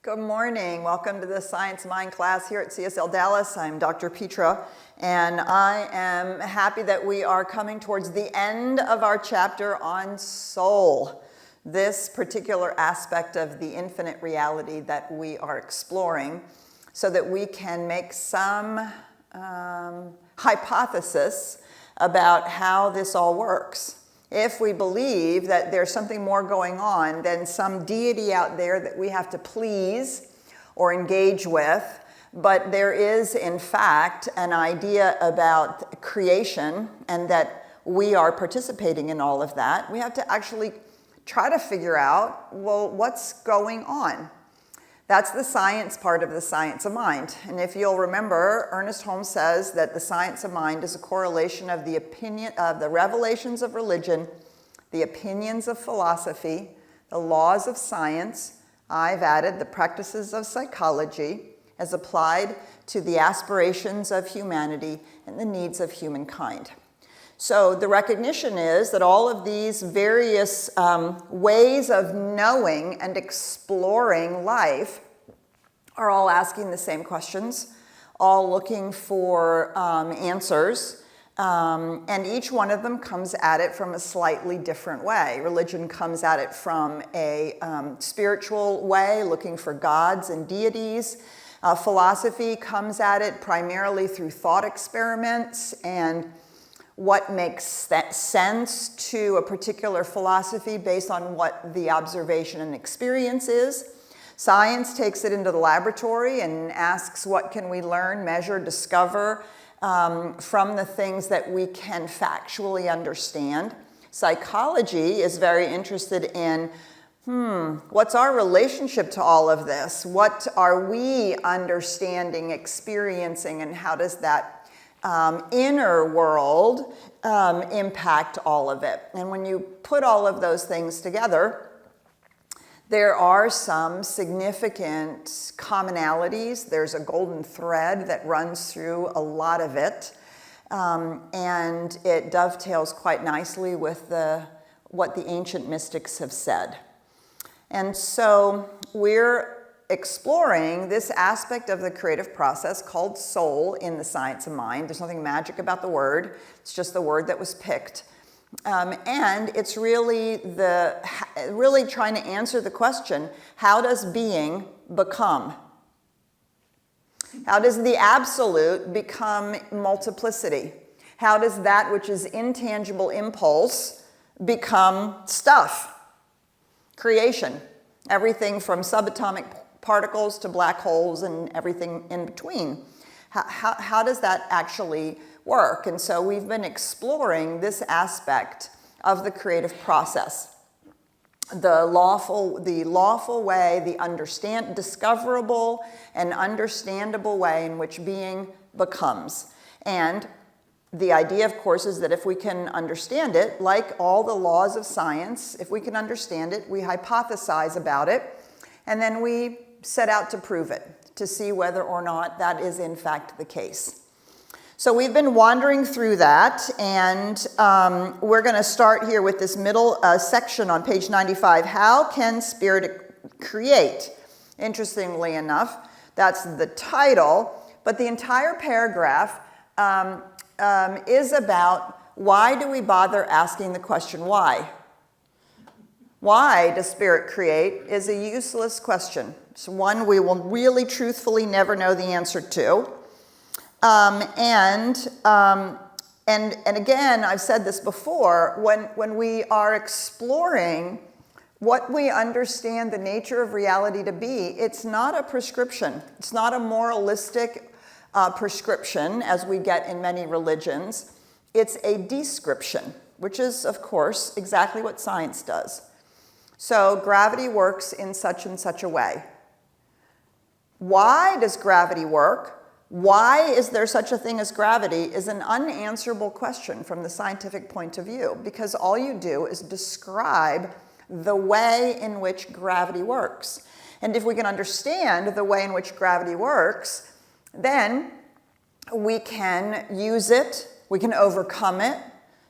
Good morning. Welcome to the Science Mind class here at CSLDallas. I'm Dr. Petra, and I am happy that we are coming towards the end of our chapter on soul, this particular aspect of the infinite reality that we are exploring, so that we can make some hypothesis about how this all works. If we believe that there's something more going on than some deity out there that we have to please or engage with, but there is, in fact, an idea about creation and that we are participating in all of that, we have to actually try to figure out, well, what's going on? That's the science part of the science of mind. And if you'll remember, Ernest Holmes says that the science of mind is a correlation of the opinion of the revelations of religion, the opinions of philosophy, the laws of science. I've added the practices of psychology as applied to the aspirations of humanity and the needs of humankind. So the recognition is that all of these various ways of knowing and exploring life are all asking the same questions, all looking for answers, and each one of them comes at it from a slightly different way. Religion comes at it from a spiritual way, looking for gods and deities. Philosophy comes at it primarily through thought experiments and what makes sense to a particular philosophy based on what the observation and experience is. Science takes it into the laboratory and asks what can we learn, measure, discover from the things that we can factually understand. Psychology is very interested in what's our relationship to all of this? What are we understanding, experiencing, and how does that inner world impact all of it? And when you put all of those things together, there are some significant commonalities. There's a golden thread that runs through a lot of it, and it dovetails quite nicely with what the ancient mystics have said. And so we're exploring this aspect of the creative process called soul in the science of mind. There's nothing magic about the word. It's just the word that was picked. And it's really trying to answer the question, how does being become? How does the absolute become multiplicity? How does that which is intangible impulse become stuff? Creation. Everything from subatomic particles to black holes and everything in between. How does that actually work? And so we've been exploring this aspect of the creative process. The lawful way, the discoverable and understandable way in which being becomes. And the idea, of course, is that if we can understand it, like all the laws of science, if we can understand it, we hypothesize about it, and then we set out to prove it, to see whether or not that is in fact the case. So we've been wandering through that, and we're going to start here with this middle section on page 95. How can spirit create? Interestingly enough, that's the title, but the entire paragraph is about why do we bother asking the question why? Why does spirit create is a useless question. It's one we will really truthfully never know the answer to. And again, I've said this before, when we are exploring what we understand the nature of reality to be, it's not a prescription. It's not a moralistic prescription as we get in many religions. It's a description, which is, of course, exactly what science does. So gravity works in such and such a way. Why does gravity work? Why is there such a thing as gravity is an unanswerable question from the scientific point of view, because all you do is describe the way in which gravity works. And if we can understand the way in which gravity works, then we can use it, we can overcome it,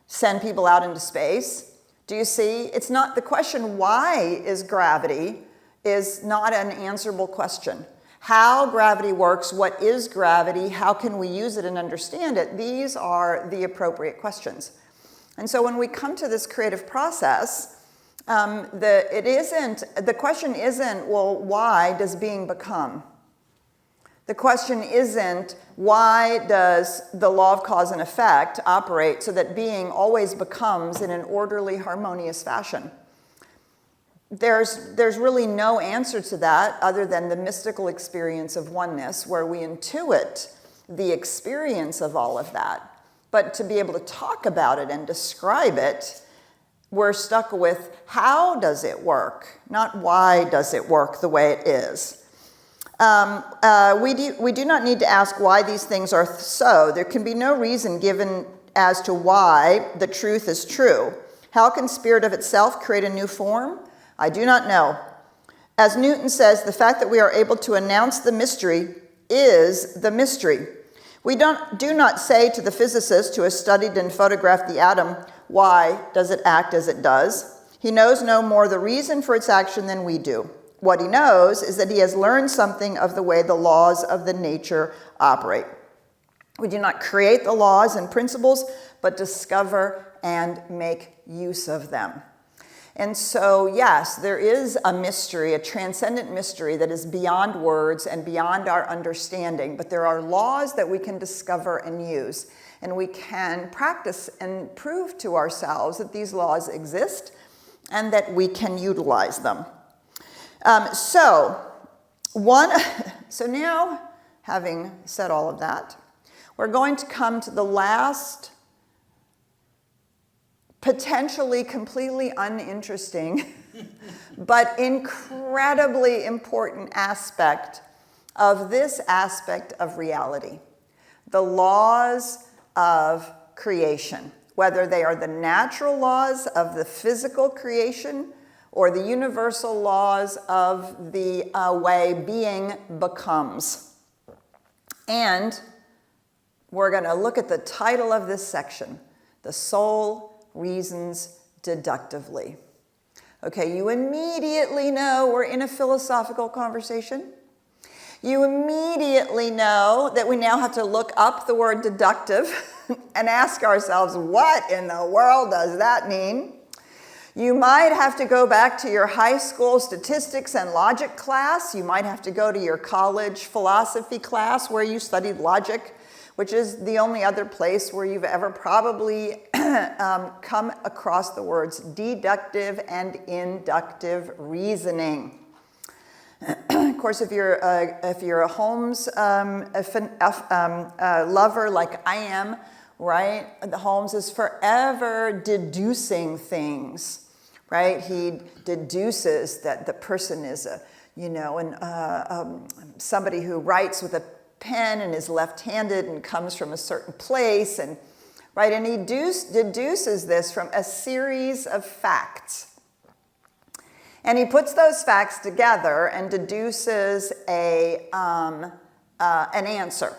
send people out into space. Do you see? It's not the question, why is gravity is not an answerable question. How gravity works, what is gravity, how can we use it and understand it, these are the appropriate questions. And so when we come to this creative process, the question isn't, well, why does being become? The question isn't, why does the law of cause and effect operate so that being always becomes in an orderly, harmonious fashion? There's really no answer to that other than the mystical experience of oneness, where we intuit the experience of all of that. But to be able to talk about it and describe it, we're stuck with how does it work, not why does it work the way it is. We do not need to ask why these things are so. There can be no reason given as to why the truth is true. How can spirit of itself create a new form? I do not know. As Newton says, the fact that we are able to announce the mystery is the mystery. We do not say to the physicist who has studied and photographed the atom, why does it act as it does? He knows no more the reason for its action than we do. What he knows is that he has learned something of the way the laws of the nature operate. We do not create the laws and principles, but discover and make use of them. And so, yes, there is a mystery, a transcendent mystery that is beyond words and beyond our understanding, but there are laws that we can discover and use, and we can practice and prove to ourselves that these laws exist and that we can utilize them. So now, having said all of that, we're going to come to the last, potentially completely uninteresting, but incredibly important aspect of this aspect of reality. The laws of creation, whether they are the natural laws of the physical creation or the universal laws of the way being becomes. And we're going to look at the title of this section, The Soul Reasons Deductively. Okay, you immediately know we're in a philosophical conversation. You immediately know that we now have to look up the word deductive and ask ourselves, what in the world does that mean? You might have to go back to your high school statistics and logic class. You might have to go to your college philosophy class where you studied logic, which is the only other place where you've ever probably come across the words deductive and inductive reasoning. Of course, if you're a Holmes lover like I am, right? The Holmes is forever deducing things, right? He deduces that the person is somebody who writes with a pen and is left-handed and comes from a certain place, and right, and he deduces this from a series of facts. And he puts those facts together and deduces an answer.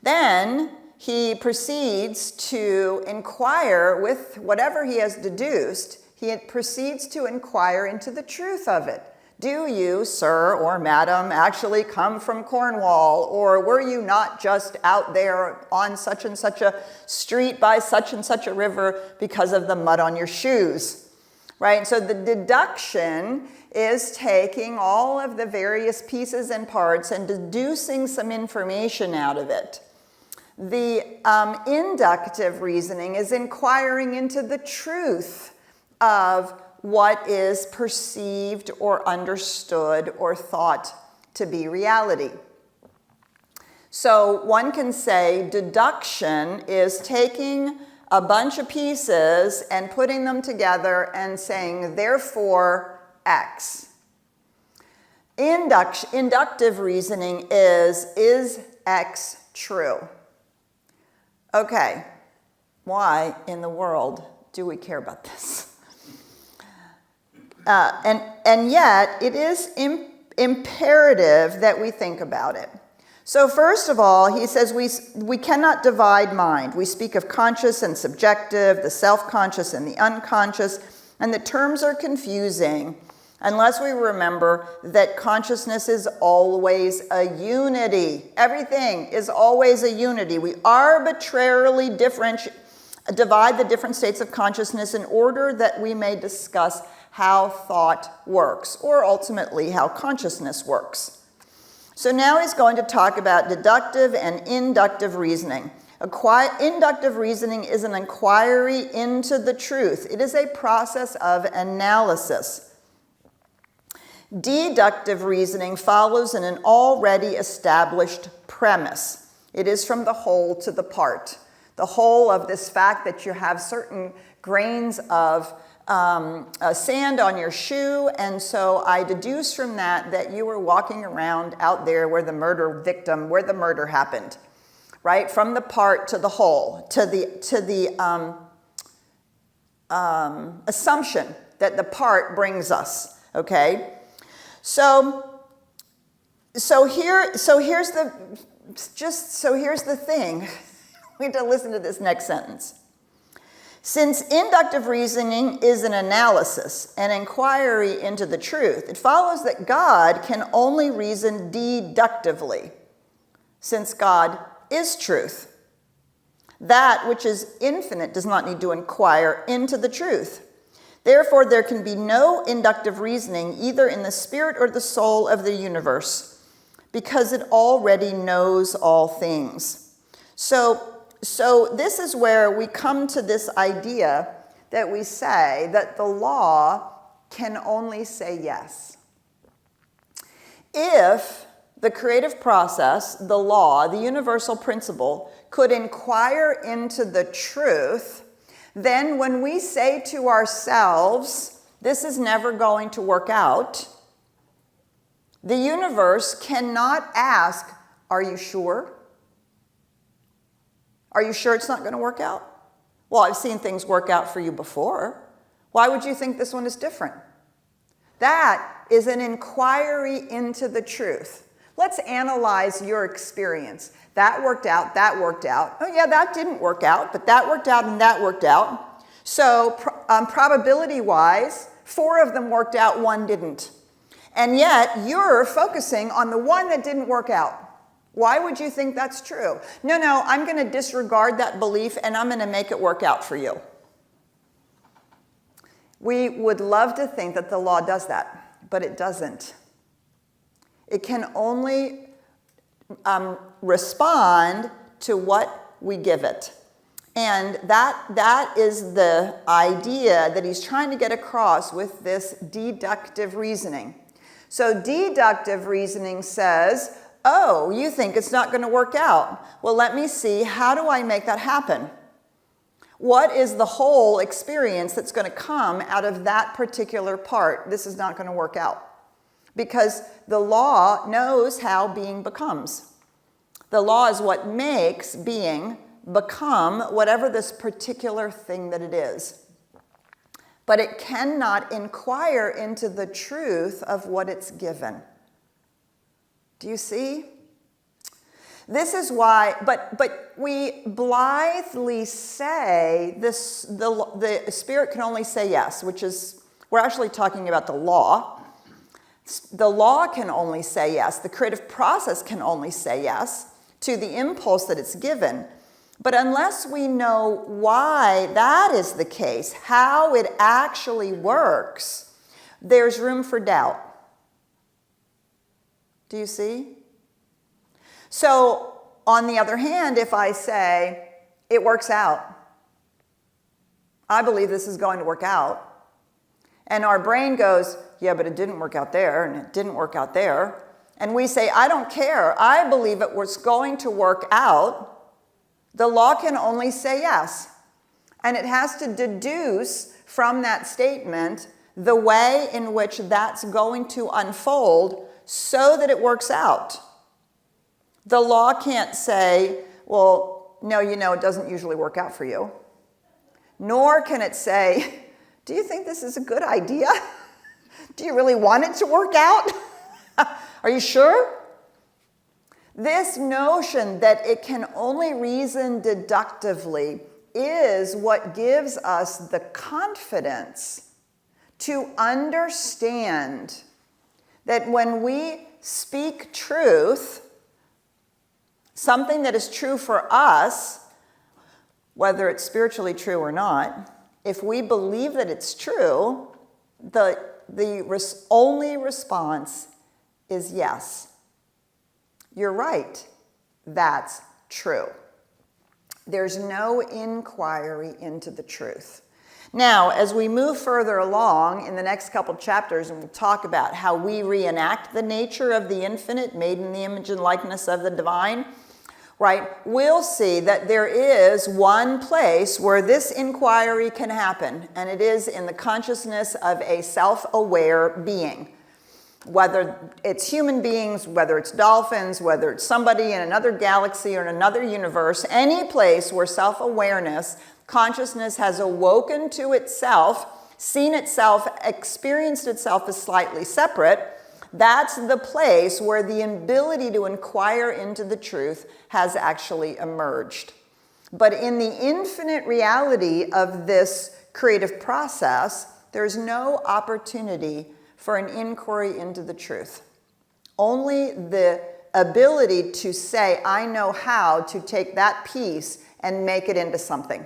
Then he proceeds to inquire with whatever he has deduced, he proceeds to inquire into the truth of it. Do you, sir or madam, actually come from Cornwall? Or were you not just out there on such and such a street by such and such a river because of the mud on your shoes? Right? So the deduction is taking all of the various pieces and parts and deducing some information out of it. The inductive reasoning is inquiring into the truth of what is perceived or understood or thought to be reality. So one can say deduction is taking a bunch of pieces and putting them together and saying, therefore, X. Inductive reasoning is X true? Okay, why in the world do we care about this? And yet, it is imperative that we think about it. So first of all, he says we cannot divide mind. We speak of conscious and subjective, the self-conscious and the unconscious, and the terms are confusing. unless we remember that consciousness is always a unity. Everything is always a unity. We arbitrarily divide the different states of consciousness in order that we may discuss how thought works, or ultimately how consciousness works. So now he's going to talk about deductive and inductive reasoning. Inductive reasoning is an inquiry into the truth. It is a process of analysis. Deductive reasoning follows in an already established premise. It is from the whole to the part. The whole of this fact that you have certain grains of sand on your shoe, and so I deduce from that you were walking around out there where the murder happened, right? From the part to the whole, to the assumption that the part brings us. Okay, so here's the thing. We have to listen to this next sentence. Since inductive reasoning is an analysis, an inquiry into the truth, it follows that God can only reason deductively, since God is truth. That which is infinite does not need to inquire into the truth. Therefore, there can be no inductive reasoning either in the spirit or the soul of the universe, because it already knows all things. So this is where we come to this idea that we say that the law can only say yes. If the creative process, the law, the universal principle, could inquire into the truth, then when we say to ourselves, this is never going to work out, the universe cannot ask, are you sure? Are you sure it's not going to work out? Well, I've seen things work out for you before. Why would you think this one is different? That is an inquiry into the truth. Let's analyze your experience. That worked out, that worked out. Oh yeah, that didn't work out, but that worked out and that worked out. So probability-wise, 4 of them worked out, 1 didn't. And yet, you're focusing on the one that didn't work out. Why would you think that's true? No, I'm going to disregard that belief and I'm going to make it work out for you. We would love to think that the law does that, but it doesn't. It can only respond to what we give it. And that is the idea that he's trying to get across with this deductive reasoning. So deductive reasoning says, oh, you think it's not going to work out. Well, let me see, how do I make that happen? What is the whole experience that's going to come out of that particular part? This is not going to work out. Because the law knows how being becomes. The law is what makes being become whatever this particular thing that it is. But it cannot inquire into the truth of what it's given. Do you see? This is why, but we blithely say this, the Spirit can only say yes, which is, we're actually talking about the law. The law can only say yes. The creative process can only say yes to the impulse that it's given. But unless we know why that is the case, how it actually works, there's room for doubt. Do you see? So, on the other hand, if I say, it works out, I believe this is going to work out, and our brain goes, yeah, but it didn't work out there, and it didn't work out there, and we say, I don't care, I believe it was going to work out, the law can only say yes. And it has to deduce from that statement the way in which that's going to unfold so that it works out. The law can't say, well, no, it doesn't usually work out for you. Nor can it say, do you think this is a good idea? Do you really want it to work out? Are you sure? This notion that it can only reason deductively is what gives us the confidence to understand that when we speak truth, something that is true for us, whether it's spiritually true or not, if we believe that it's true, the only response is yes. You're right. That's true. There's no inquiry into the truth. Now, as we move further along in the next couple chapters, and we'll talk about how we reenact the nature of the infinite, made in the image and likeness of the divine, right, we'll see that there is one place where this inquiry can happen, and it is in the consciousness of a self-aware being. Whether it's human beings, whether it's dolphins, whether it's somebody in another galaxy or in another universe, any place where self-awareness, consciousness has awoken to itself, seen itself, experienced itself as slightly separate, that's the place where the ability to inquire into the truth has actually emerged. But in the infinite reality of this creative process, there's no opportunity for an inquiry into the truth. Only the ability to say, I know how to take that piece and make it into something.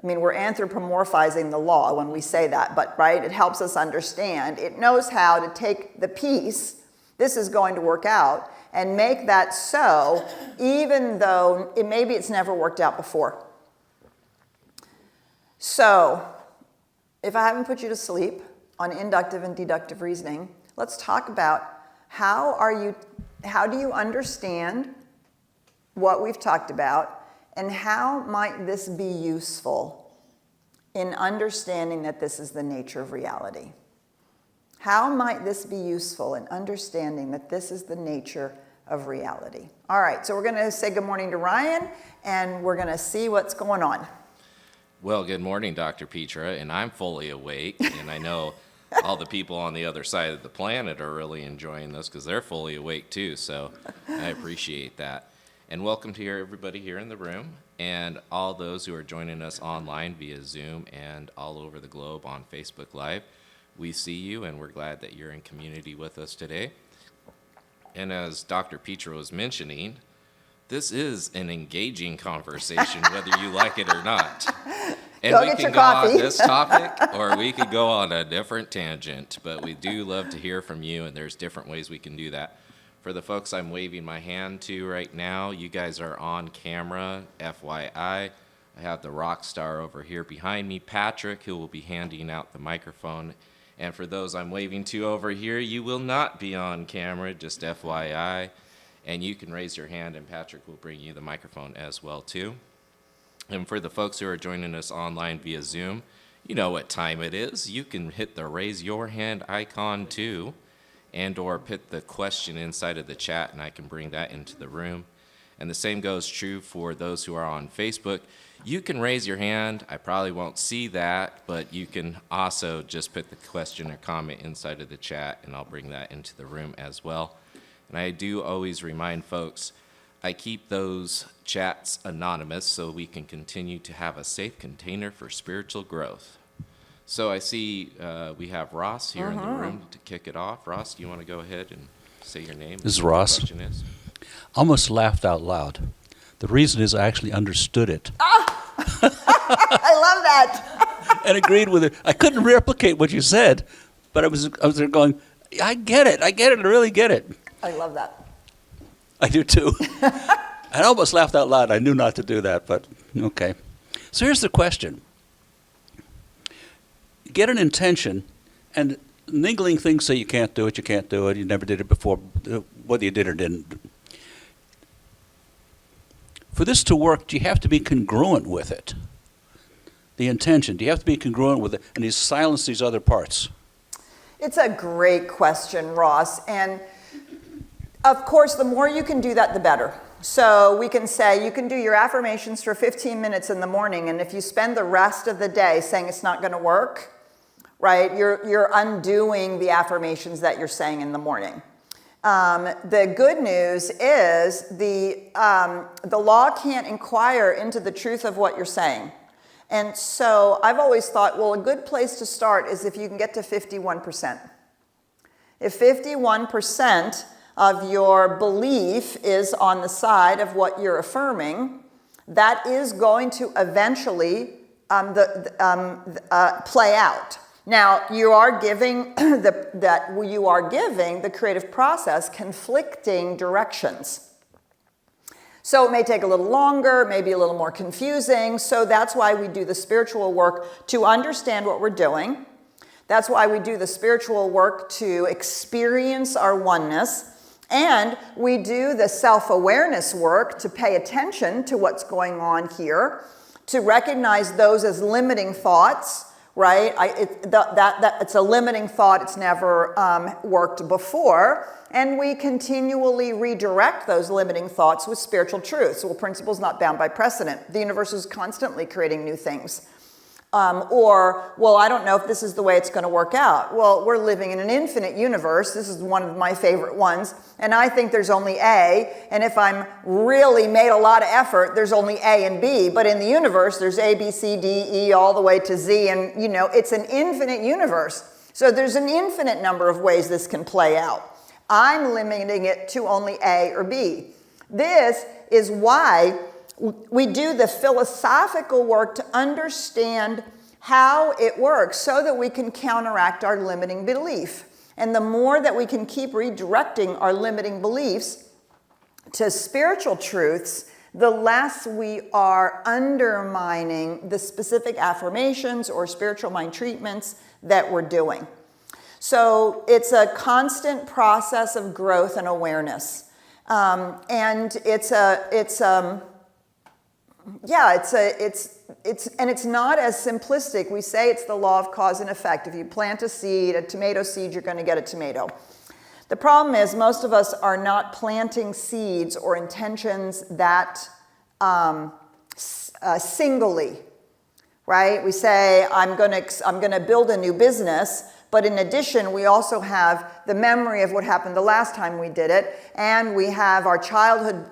We're anthropomorphizing the law when we say that, but right, it helps us understand. It knows how to take the piece, this is going to work out, and make that so, even though maybe it's never worked out before. So, if I haven't put you to sleep on inductive and deductive reasoning, let's talk about how do you understand what we've talked about, and how might this be useful in understanding that this is the nature of reality? How might this be useful in understanding that this is the nature of reality? All right, so we're going to say good morning to Ryan, and we're going to see what's going on. Well, good morning, Dr. Petra, and I'm fully awake, and I know all the people on the other side of the planet are really enjoying this because they're fully awake too, so I appreciate that. And welcome to everybody here in the room and all those who are joining us online via Zoom and all over the globe on Facebook Live. We see you, and we're glad that you're in community with us today. And as Dr. Petra was mentioning, this is an engaging conversation, whether you like it or not. And go we get can your go coffee. on this topic, or we could go on a different tangent. But we do love to hear from you, and there's different ways we can do that. For the folks I'm waving my hand to right now, you guys are on camera, FYI. I have the rock star over here behind me, Patrick, who will be handing out the microphone. And for those I'm waving to over here, you will not be on camera, just FYI. And you can raise your hand, and Patrick will bring you the microphone as well, too. And for the folks who are joining us online via Zoom, you know what time it is. You can hit the raise your hand icon, too, and or put the question inside of the chat, and I can bring that into the room. And the same goes true for those who are on Facebook. You can raise your hand. I probably won't see that, but you can also just put the question or comment inside of the chat, and I'll bring that into the room as well. And I do always remind folks, I keep those chats anonymous so we can continue to have a safe container for spiritual growth. So I see we have Ross here in the room to kick it off. Ross, do you want to go ahead and say your name? This is Ross. The question is? Almost laughed out loud. The reason is I actually understood it. I love that. And agreed with it. I couldn't replicate what you said, but I was there going, I get it, I really get it. I love that. I do too. I almost laughed out loud. I knew not to do that, but okay. So here's the question. Get an intention, and niggling things say you can't do it, you never did it before, whether you did or didn't. For this to work, do you have to be congruent with it? The intention, do you have to be congruent with it, and you silence these other parts? It's a great question, Ross, and of course, the more you can do that, the better. So we can say you can do your affirmations for 15 minutes in the morning, and if you spend the rest of the day saying it's not going to work, right, you're undoing the affirmations that you're saying in the morning. The good news is the law can't inquire into the truth of what you're saying. And so I've always thought, well, a good place to start is if you can get to 51%. If 51% of your belief is on the side of what you're affirming, that is going to eventually play out. Now, you are giving the creative process conflicting directions. So it may take a little longer, maybe a little more confusing. So that's why we do the spiritual work to understand what we're doing. That's why we do the spiritual work to experience our oneness. And we do the self-awareness work to pay attention to what's going on here, to recognize those as limiting thoughts, right? It's a limiting thought. It's never worked before. And we continually redirect those limiting thoughts with spiritual truths. Well, principles not bound by precedent. The universe is constantly creating new things. Well, I don't know if this is the way it's going to work out. Well, we're living in an infinite universe. This is one of my favorite ones. And I think there's only A. And if I'm really made a lot of effort, there's only A and B. But in the universe, there's A, B, C, D, E, all the way to Z. And, it's an infinite universe. So there's an infinite number of ways this can play out. I'm limiting it to only A or B. This is why we do the philosophical work to understand how it works so that we can counteract our limiting belief. And the more that we can keep redirecting our limiting beliefs to spiritual truths, the less we are undermining the specific affirmations or spiritual mind treatments that we're doing. So it's a constant process of growth and awareness. And it's not as simplistic. We say it's the law of cause and effect. If you plant a seed, a tomato seed, you're going to get a tomato. The problem is most of us are not planting seeds or intentions that singly, right? We say, I'm going to build a new business. But in addition, we also have the memory of what happened the last time we did it. And we have our childhood,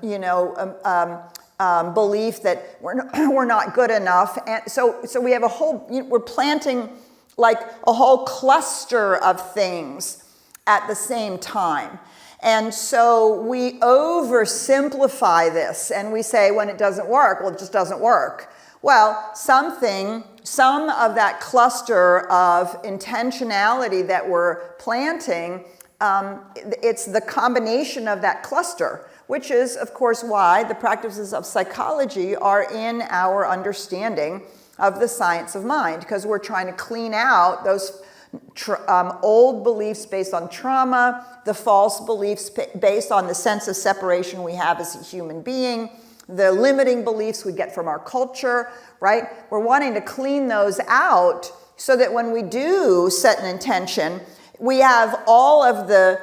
belief that we're not good enough. And so we have we're planting like a whole cluster of things at the same time. And so we oversimplify this and we say when it doesn't work, well, it just doesn't work. Well, some of that cluster of intentionality that we're planting, it's the combination of that cluster, which is, of course, why the practices of psychology are in our understanding of the science of mind, because we're trying to clean out those old beliefs based on trauma, the false beliefs based on the sense of separation we have as a human being, the limiting beliefs we get from our culture, right? We're wanting to clean those out so that when we do set an intention, we have all of the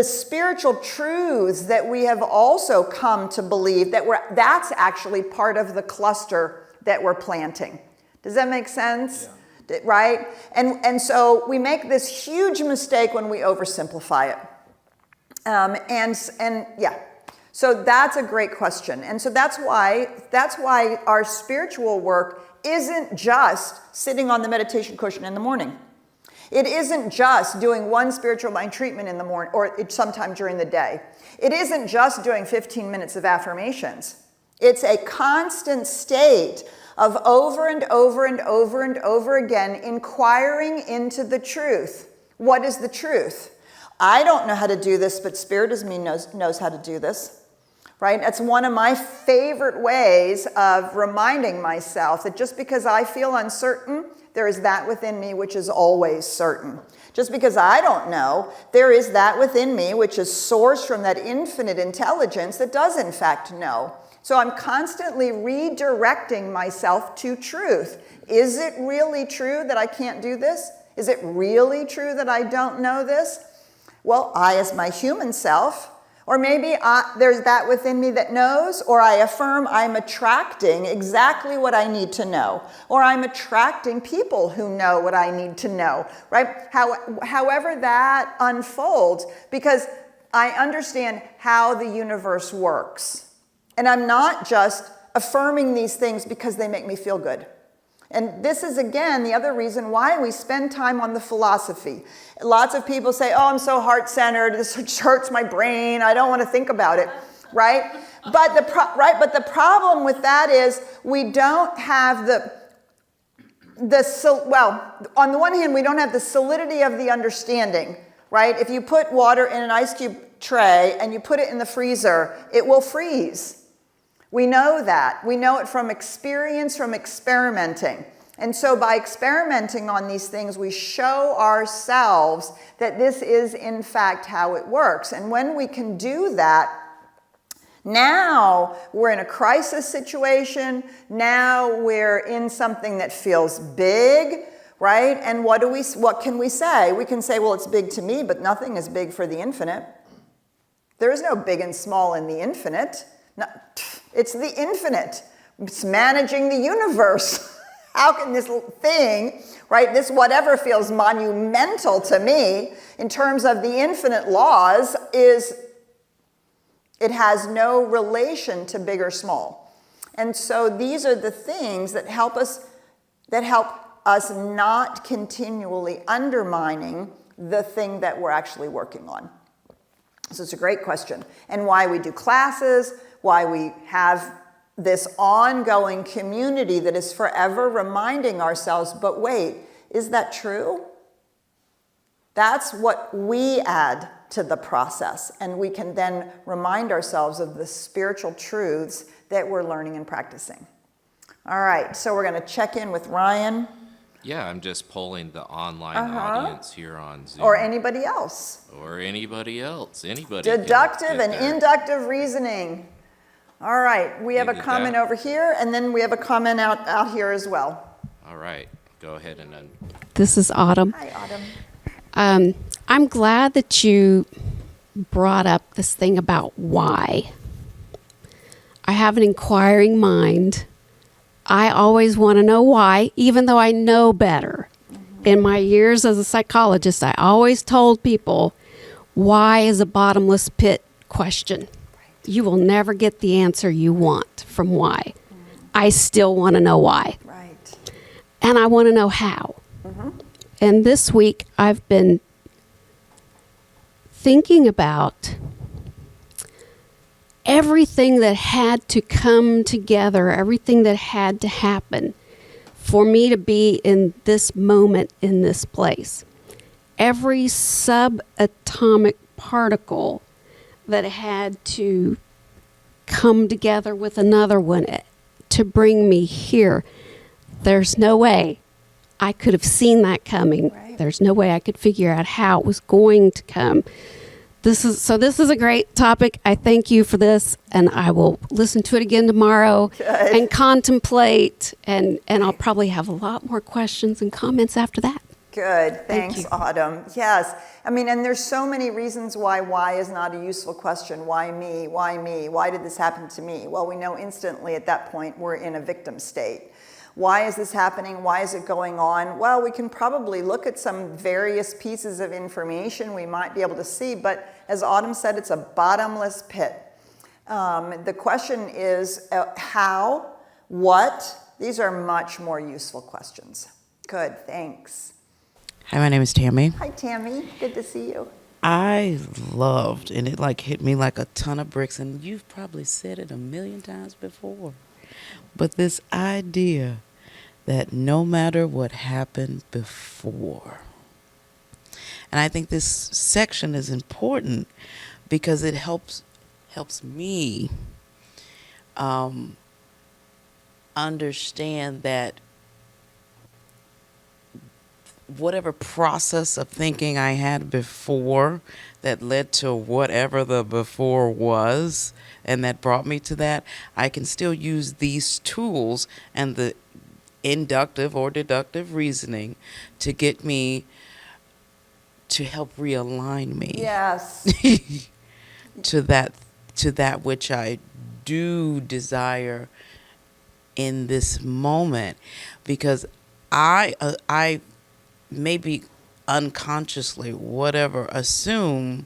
spiritual truths that we have also come to believe that's actually part of the cluster that we're planting. Does that make sense? Yeah. Right? And so we make this huge mistake when we oversimplify it. So that's a great question. And so that's why our spiritual work isn't just sitting on the meditation cushion in the morning. It isn't just doing one spiritual mind treatment in the morning or sometime during the day. It isn't just doing 15 minutes of affirmations. It's a constant state of over and over and over and over again inquiring into the truth. What is the truth? I don't know how to do this, but Spirit as me knows how to do this. Right? That's one of my favorite ways of reminding myself that just because I feel uncertain, there is that within me which is always certain. Just because I don't know, there is that within me which is sourced from that infinite intelligence that does in fact know. So I'm constantly redirecting myself to truth. Is it really true that I can't do this? Is it really true that I don't know this? Well, I as my human self, or maybe there's that within me that knows, or I affirm I'm attracting exactly what I need to know, or I'm attracting people who know what I need to know, right? However that unfolds, because I understand how the universe works. And I'm not just affirming these things because they make me feel good. And this is, again, the other reason why we spend time on the philosophy. Lots of people say, oh, I'm so heart-centered, this hurts my brain, I don't want to think about it, right? But the problem with that is we don't have on the one hand, we don't have the solidity of the understanding, right? If you put water in an ice cube tray and you put it in the freezer, it will freeze. We know that. We know it from experience, from experimenting. And so by experimenting on these things, we show ourselves that this is, in fact, how it works. And when we can do that, now we're in a crisis situation. Now we're in something that feels big, right? And what can we say? We can say, well, it's big to me, but nothing is big for the infinite. There is no big and small in the infinite. No, it's the infinite. It's managing the universe. How can this thing, right, this whatever feels monumental to me in terms of the infinite laws it has no relation to big or small. And so these are the things that help us not continually undermining the thing that we're actually working on. So it's a great question. And why we do classes, why we have this ongoing community that is forever reminding ourselves, but wait, is that true? That's what we add to the process. And we can then remind ourselves of the spiritual truths that we're learning and practicing. All right, so we're going to check in with Ryan. Yeah, I'm just polling the online audience here on Zoom. Or anybody else. Or anybody else. Anybody. Deductive and inductive reasoning. All right, we have a comment over here, and then we have a comment out here as well. All right, go ahead and This is Autumn. Hi, Autumn. I'm glad that you brought up this thing about why. I have an inquiring mind. I always want to know why, even though I know better. Mm-hmm. In my years as a psychologist, I always told people, why is a bottomless pit question? Right. You will never get the answer you want from why. Mm-hmm. I still want to know why. Right. And I want to know how. Mm-hmm. And this week, I've been thinking about everything that had to come together, everything that had to happen for me to be in this moment, in this place. Every subatomic particle that had to come together with another one to bring me here. There's no way I could have seen that coming. Right. There's no way I could figure out how it was going to come. This is a great topic. I thank you for this, and I will listen to it again tomorrow. Good. And contemplate, and I'll probably have a lot more questions and comments after that. Good. Thanks, Autumn. Yes. I mean, and there's so many reasons why is not a useful question. Why me? Why me? Why did this happen to me? Well, we know instantly at that point we're in a victim state. Why is this happening? Why is it going on? Well, we can probably look at some various pieces of information we might be able to see, but as Autumn said, it's a bottomless pit. The question is how, what? These are much more useful questions. Good, thanks. Hi, my name is Tammy. Hi, Tammy. Good to see you. I loved, and it hit me like a ton of bricks, and you've probably said it a million times before, but this idea that no matter what happened before, and I think this section is important because it helps me understand that whatever process of thinking I had before that led to whatever the before was and that brought me to that, I can still use these tools and the inductive or deductive reasoning to get me to help realign me. Yes. to that which I do desire in this moment, because I maybe unconsciously whatever assume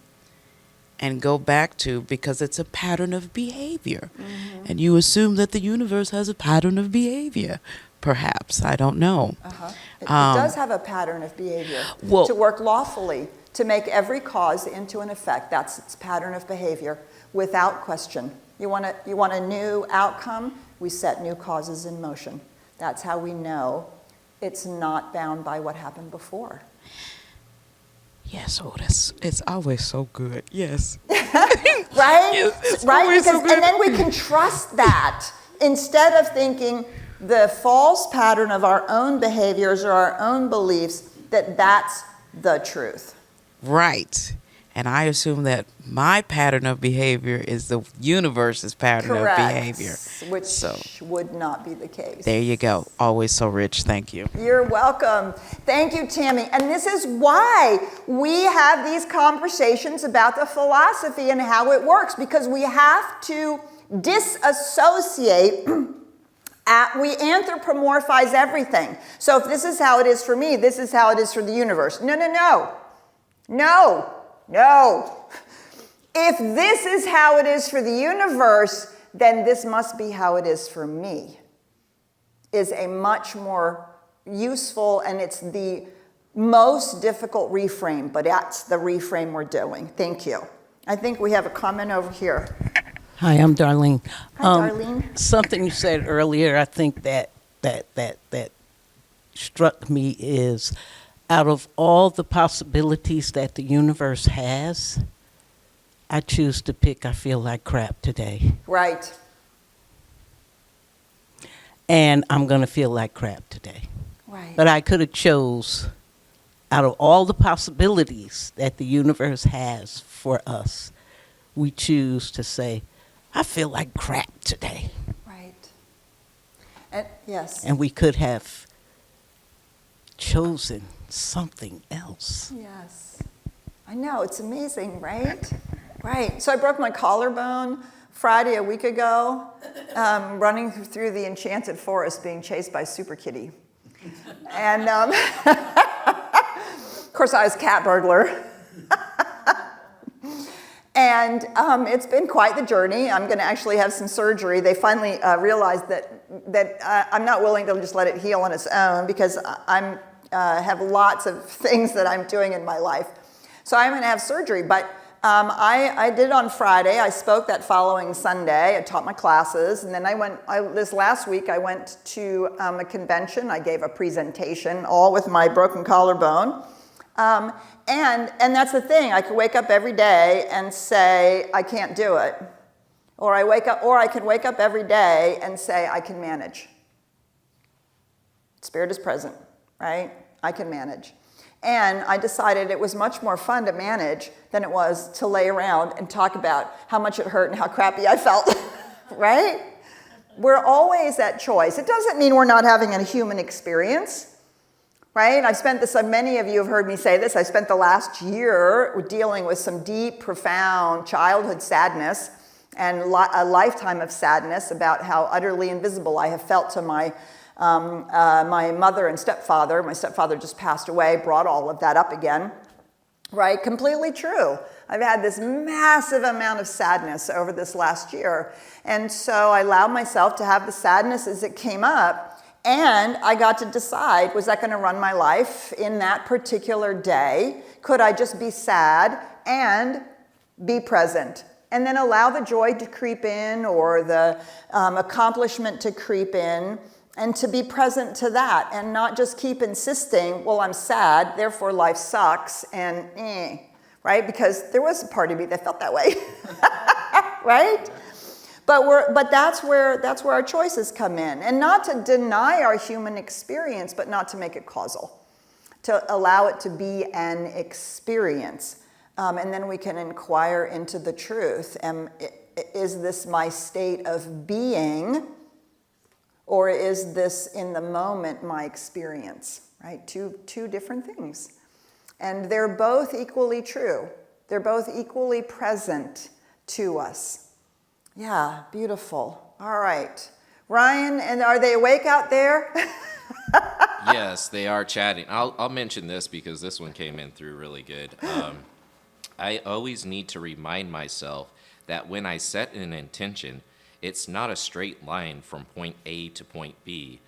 and go back to, because it's a pattern of behavior. Mm-hmm. And you assume that the universe has a pattern of behavior. Perhaps. I don't know. It does have a pattern of behavior. Well- To work lawfully, to make every cause into an effect. That's its pattern of behavior without question. You want a new outcome? We set new causes in motion. That's how we know it's not bound by what happened before. Yes, Otis. It's always so good. Yes. Right? Yes, it's Right? always so Because, and good. then we can trust that instead of thinking the false pattern of our own behaviors or our own beliefs, that that's the truth. Right. And I assume that my pattern of behavior is the universe's pattern of behavior. Which So would not be the case. there you go. Always so rich. Thank you. You're welcome. Thank you, Tammy. And this is why we have these conversations about the philosophy and how it works, because we have to disassociate. We anthropomorphize everything. So if this is how it is for me, this is how it is for the universe. No, no, no. No, no. If this is how it is for the universe, then this must be how it is for me. Is a much more useful, and it's the most difficult reframe, but that's the reframe we're doing. Thank you. I think we have a comment over here. Hi, I'm Darlene. Hi, Darlene. Something you said earlier, I think that struck me is, out of all the possibilities that the universe has, I choose to pick I feel like crap today. Right. And I'm going to feel like crap today. Right. But I could have chose, out of all the possibilities that the universe has for us, we choose to say, I feel like crap today. Right. And yes. And we could have chosen something else. Yes. I know, it's amazing, right? Right. So I broke my collarbone Friday a week ago, running through the enchanted forest being chased by Super Kitty. And of course I was cat burglar. And it's been quite the journey. I'm going to actually have some surgery. They finally realized that I'm not willing to just let it heal on its own, because I'm have lots of things that I'm doing in my life. So I'm going to have surgery. But I did on Friday. I spoke that following Sunday. I taught my classes. And then this last week, I went to a convention. I gave a presentation, all with my broken collarbone. And that's the thing. I could wake up every day and say, I can't do it. Or I could wake up every day and say, I can manage. Spirit is present, right? I can manage. And I decided it was much more fun to manage than it was to lay around and talk about how much it hurt and how crappy I felt, right? We're always at choice. It doesn't mean we're not having a human experience, right? I've spent this, many of you have heard me say this, I spent the last year dealing with some deep, profound childhood sadness and a lifetime of sadness about how utterly invisible I have felt to my mother and stepfather. My stepfather just passed away, brought all of that up again, right? Completely true. I've had this massive amount of sadness over this last year. And so I allowed myself to have the sadness as it came up, and I got to decide, was that going to run my life in that particular day? Could I just be sad and be present? And then allow the joy to creep in, or the accomplishment to creep in, and to be present to that, and not just keep insisting, well, I'm sad, therefore life sucks, and right? Because there was a part of me that felt that way, right? But that's where our choices come in, and not to deny our human experience, but not to make it causal, to allow it to be an experience, and then we can inquire into the truth. Is this my state of being? Or is this, in the moment, my experience, right? Two different things. And they're both equally true. They're both equally present to us. Yeah, beautiful. All right. Ryan, and are they awake out there? Yes, they are chatting. I'll mention this because this one came in through really good. I always need to remind myself that when I set an intention, it's not a straight line from point A to point B,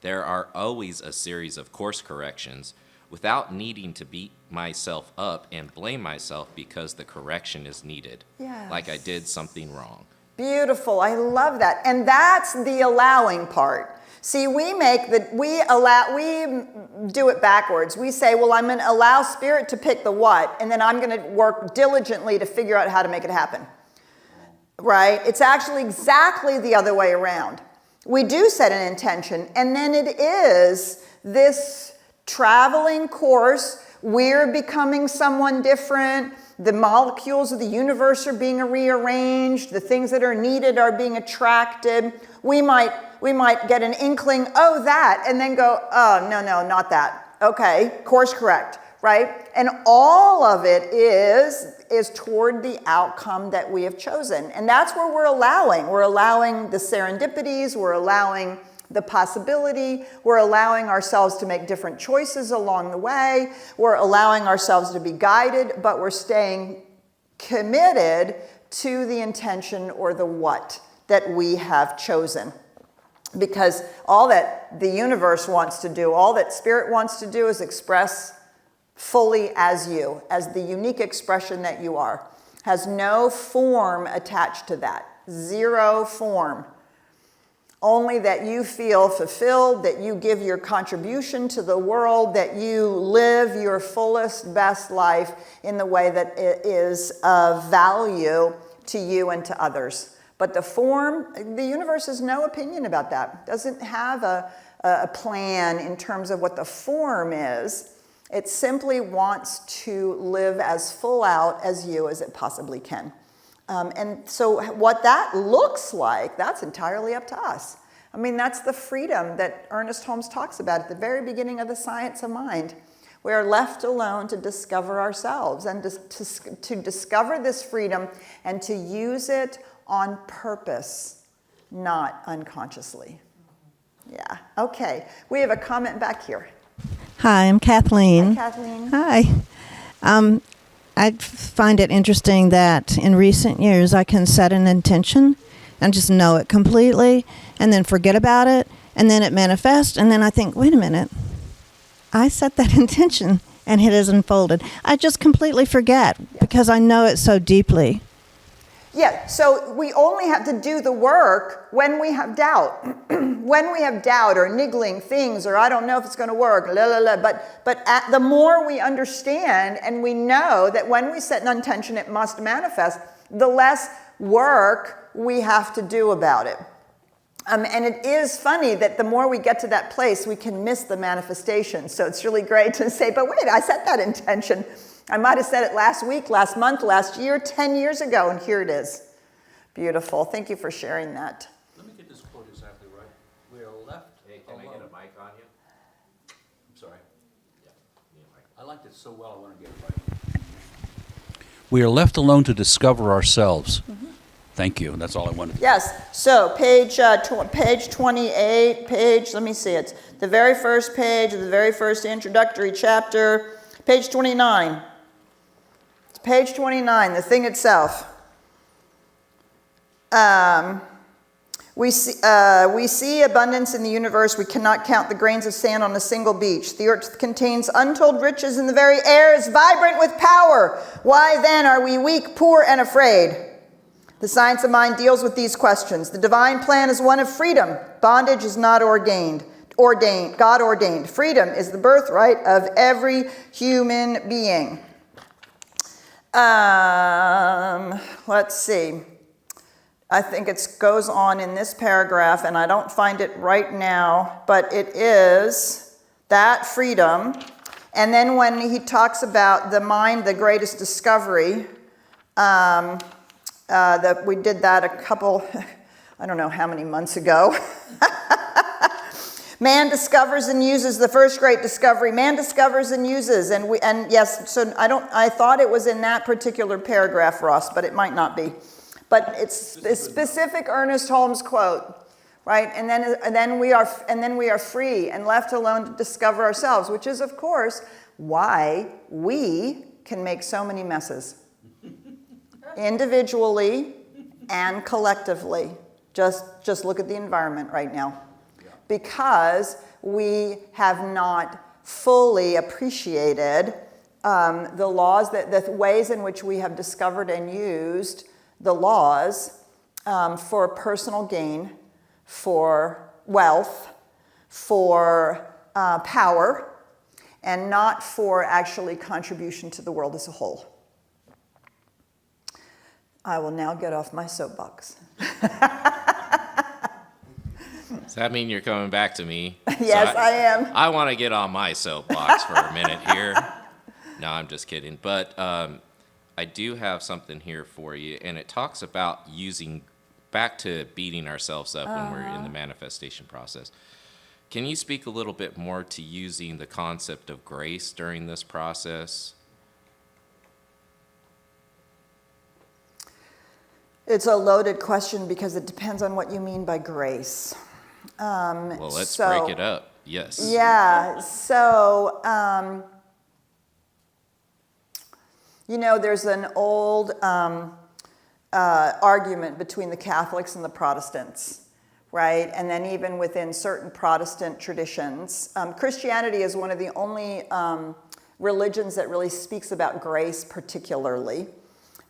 There are always a series of course corrections without needing to beat myself up and blame myself because the correction is needed. Yes. Like I did something wrong. Beautiful. I love that. And that's the allowing part. See, we do it backwards. We say, well, I'm going to allow Spirit to pick the what, and then I'm going to work diligently to figure out how to make it happen. Right? It's actually exactly the other way around. We do set an intention, and then it is this traveling course. We're becoming someone different. The molecules of the universe are being rearranged. The things that are needed are being attracted. We might get an inkling, oh, that, and then go, oh, no, not that. Okay, course correct, right? And all of it is toward the outcome that we have chosen. And that's where we're allowing. We're allowing the serendipities. We're allowing the possibility. We're allowing ourselves to make different choices along the way. We're allowing ourselves to be guided, but we're staying committed to the intention or the what that we have chosen. Because all that the universe wants to do, all that Spirit wants to do is express fully as you, as the unique expression that you are. Has no form attached to that. Zero form. Only that you feel fulfilled, that you give your contribution to the world, that you live your fullest, best life in the way that it is of value to you and to others. But the form, the universe has no opinion about that. Doesn't have a plan in terms of what the form is. It simply wants to live as full out as you as it possibly can. And so what that looks like, that's entirely up to us. I mean, that's the freedom that Ernest Holmes talks about at the very beginning of The Science of Mind. We are left alone to discover ourselves and to discover this freedom and to use it on purpose, not unconsciously. Yeah, okay. We have a comment back here. Hi, I'm Kathleen. Hi, Kathleen. Hi. I find it interesting that in recent years I can set an intention and just know it completely and then forget about it and then it manifests and then I think, wait a minute, I set that intention and it has unfolded. I just completely forget because I know it so deeply. Yeah, so we only have to do the work when we have doubt. When we have doubt or niggling things or I don't know if it's going to work, but the more we understand and we know that when we set an intention it must manifest, the less work we have to do about it. And it is funny that the more we get to that place, we can miss the manifestation. So it's really great to say, but wait, I set that intention. I might have said it last week, last month, last year, 10 years ago, and here it is. Beautiful. Thank you for sharing that. Let me get this quote exactly right. We are left Hey, can I get a mic on you? I'm sorry. Yeah, need a mic. I liked it so well I want to get it right. We are left alone to discover ourselves. Mm-hmm. Thank you. That's all I wanted. Yes. So page 28, let me see. It's the very first page of the very first introductory chapter, page 29. It's page 29, the thing itself. We see abundance in the universe. We cannot count the grains of sand on a single beach. The earth contains untold riches, and the very air is vibrant with power. Why then are we weak, poor, and afraid? The Science of Mind deals with these questions. The divine plan is one of freedom. Bondage is not ordained. God ordained. Freedom is the birthright of every human being. Let's see. I think it goes on in this paragraph, and I don't find it right now, but it is that freedom. And then when he talks about the mind, the greatest discovery, that we did that a couple, I don't know how many months ago. Man discovers and uses the first great discovery. Man discovers and uses, and yes. So I thought it was in that particular paragraph, Ross, but it might not be. But it's a specific Ernest Holmes quote, right? And then we are free and left alone to discover ourselves, which is, of course, why we can make so many messes, individually and collectively. Just look at the environment right now, because we have not fully appreciated the laws, the ways in which we have discovered and used the laws for personal gain, for wealth, for power, and not for actually contribution to the world as a whole. I will now get off my soapbox. Does that mean you're coming back to me? Yes, I am. I want to get on my soapbox for a minute here. No, I'm just kidding. But I do have something here for you, and it talks about using, back to beating ourselves up when we're in the manifestation process. Can you speak a little bit more to using the concept of grace during this process? It's a loaded question because it depends on what you mean by grace. Well, let's break it up. Yes. Yeah, so, there's an old argument between the Catholics and the Protestants, right? And then even within certain Protestant traditions. Christianity is one of the only religions that really speaks about grace particularly.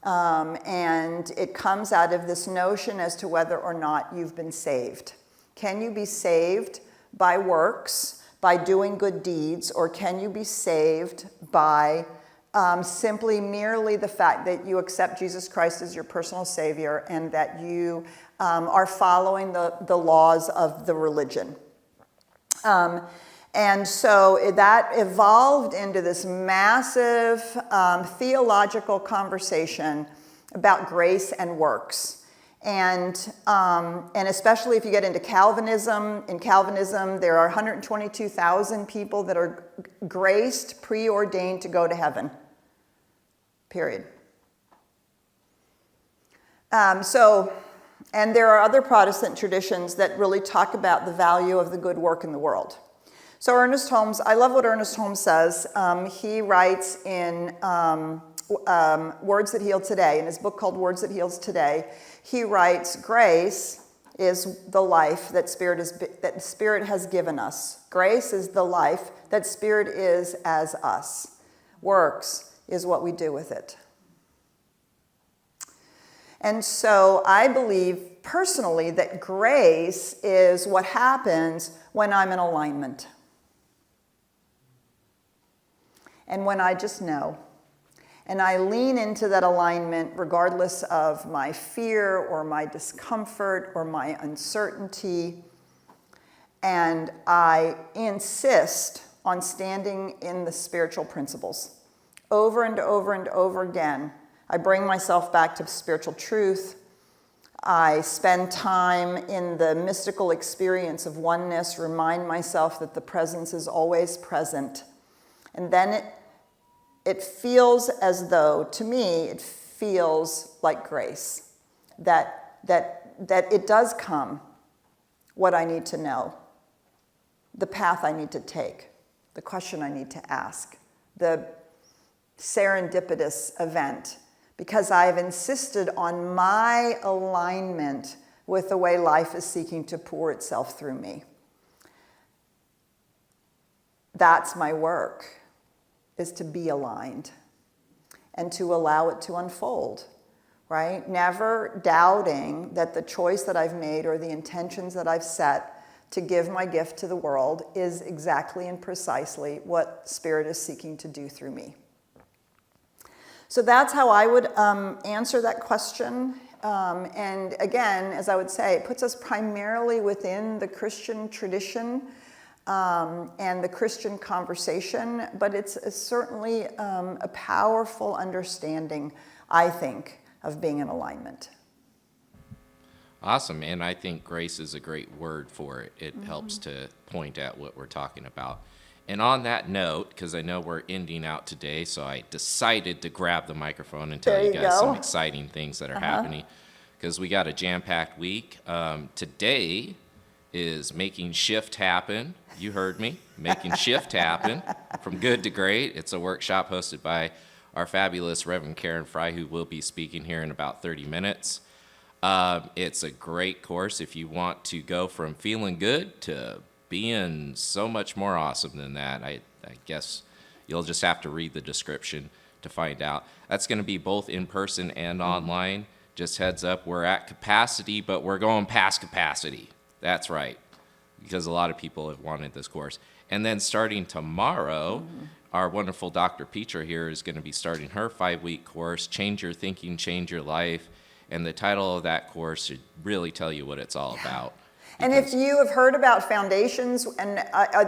And it comes out of this notion as to whether or not you've been saved. Can you be saved by works, by doing good deeds, or can you be saved by simply merely the fact that you accept Jesus Christ as your personal Savior and that you are following the laws of the religion? And so that evolved into this massive theological conversation about grace and works. And especially if you get into Calvinism, in Calvinism there are 122,000 people that are graced, preordained to go to heaven. Period. And there are other Protestant traditions that really talk about the value of the good work in the world. So Ernest Holmes, I love what Ernest Holmes says. He writes in Words That Heal Today, in his book called Words That Heals Today, he writes, grace is the life that Spirit has given us. Grace is the life that Spirit is as us. Works is what we do with it. And so I believe personally that grace is what happens when I'm in alignment. And when I just know. And I lean into that alignment regardless of my fear or my discomfort or my uncertainty. And I insist on standing in the spiritual principles. Over and over and over again, I bring myself back to spiritual truth. I spend time in the mystical experience of oneness, remind myself that the presence is always present. And then it feels as though, to me, it feels like grace. That it does come, what I need to know, the path I need to take, the question I need to ask, the serendipitous event, because I've insisted on my alignment with the way life is seeking to pour itself through me. That's my work, is to be aligned and to allow it to unfold, right? Never doubting that the choice that I've made or the intentions that I've set to give my gift to the world is exactly and precisely what Spirit is seeking to do through me. So that's how I would answer that question. And again, as I would say, it puts us primarily within the Christian tradition and the Christian conversation, but it's certainly a powerful understanding, I think, of being in alignment. Awesome, and I think grace is a great word for it. It helps to point at what we're talking about. And on that note, because I know we're ending out today, so I decided to grab the microphone and tell you guys some exciting things that are happening, because we got a jam-packed week. Today is Making Shift Happen. You heard me, Making Shift Happen, from good to great. It's a workshop hosted by our fabulous Reverend Karen Fry, who will be speaking here in about 30 minutes. It's a great course if you want to go from feeling good to being so much more awesome than that. I guess you'll just have to read the description to find out. That's going to be both in person and online. Just heads up, we're at capacity, but we're going past capacity. That's right, because a lot of people have wanted this course. And then starting tomorrow, our wonderful Dr. Petra here is going to be starting her 5-week course, Change Your Thinking, Change Your Life. And the title of that course should really tell you what it's all about. And if you have heard about foundations and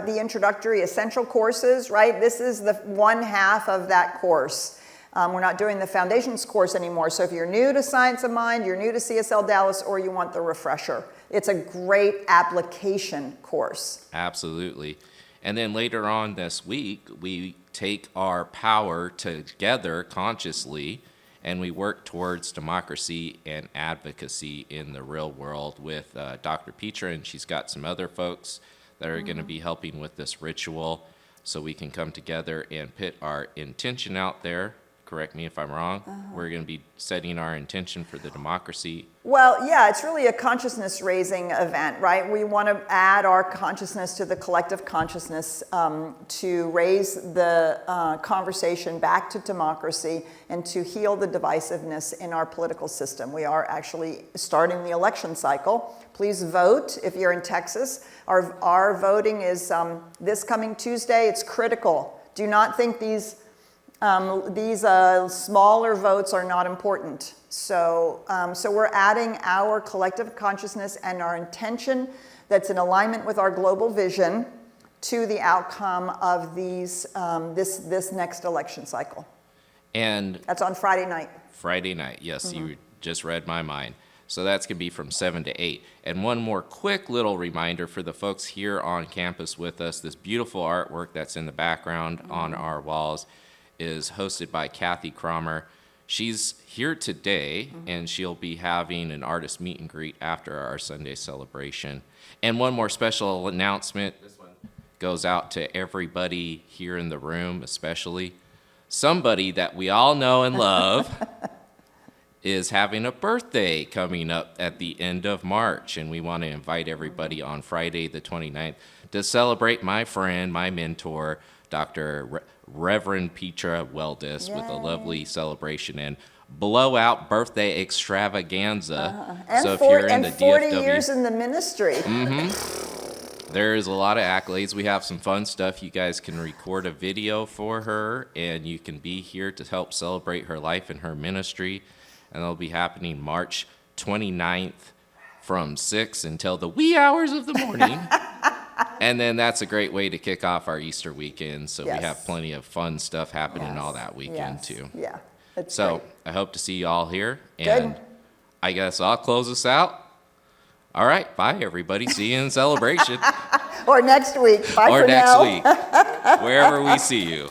the introductory essential courses, right, this is the one half of that course. We're not doing the foundations course anymore. So if you're new to Science of Mind, you're new to CSL Dallas, or you want the refresher, it's a great application course. Absolutely. And then later on this week, we take our power together consciously, and we work towards democracy and advocacy in the real world with Dr. Petra, and she's got some other folks that are going to be helping with this ritual, so we can come together and put our intention out there. Correct me if I'm wrong. We're going to be setting our intention for the democracy. Well, yeah, it's really a consciousness raising event, right? We want to add our consciousness to the collective consciousness to raise the conversation back to democracy and to heal the divisiveness in our political system. We are actually starting the election cycle. Please vote if you're in Texas. Our voting is this coming Tuesday. It's critical. Do not think these smaller votes are not important. So we're adding our collective consciousness and our intention that's in alignment with our global vision to the outcome of this next election cycle. And that's on Friday night. Friday night, yes, you just read my mind. So that's going to be from 7 to 8. And one more quick little reminder for the folks here on campus with us, this beautiful artwork that's in the background on our walls is hosted by Kathy Cromer. She's here today, and she'll be having an artist meet and greet after our Sunday celebration. And one more special announcement. This one goes out to everybody here in the room, especially somebody that we all know and love is having a birthday coming up at the end of March, and we want to invite everybody on Friday the 29th to celebrate my friend, my mentor, Dr. Reverend Petra Weldis, with a lovely celebration and blowout birthday extravaganza. And so if you're in the 40 DFW, years in the ministry. there's a lot of accolades. We have some fun stuff. You guys can record a video for her, and you can be here to help celebrate her life and her ministry. And it'll be happening March 29th from 6 until the wee hours of the morning. And then that's a great way to kick off our Easter weekend. So we have plenty of fun stuff happening all that weekend too. Yeah. That's So great. I hope to see you all here. And Good. I guess I'll close us out. All right. Bye, everybody. See you in celebration. Or next week. Bye or for next now. week. Wherever we see you.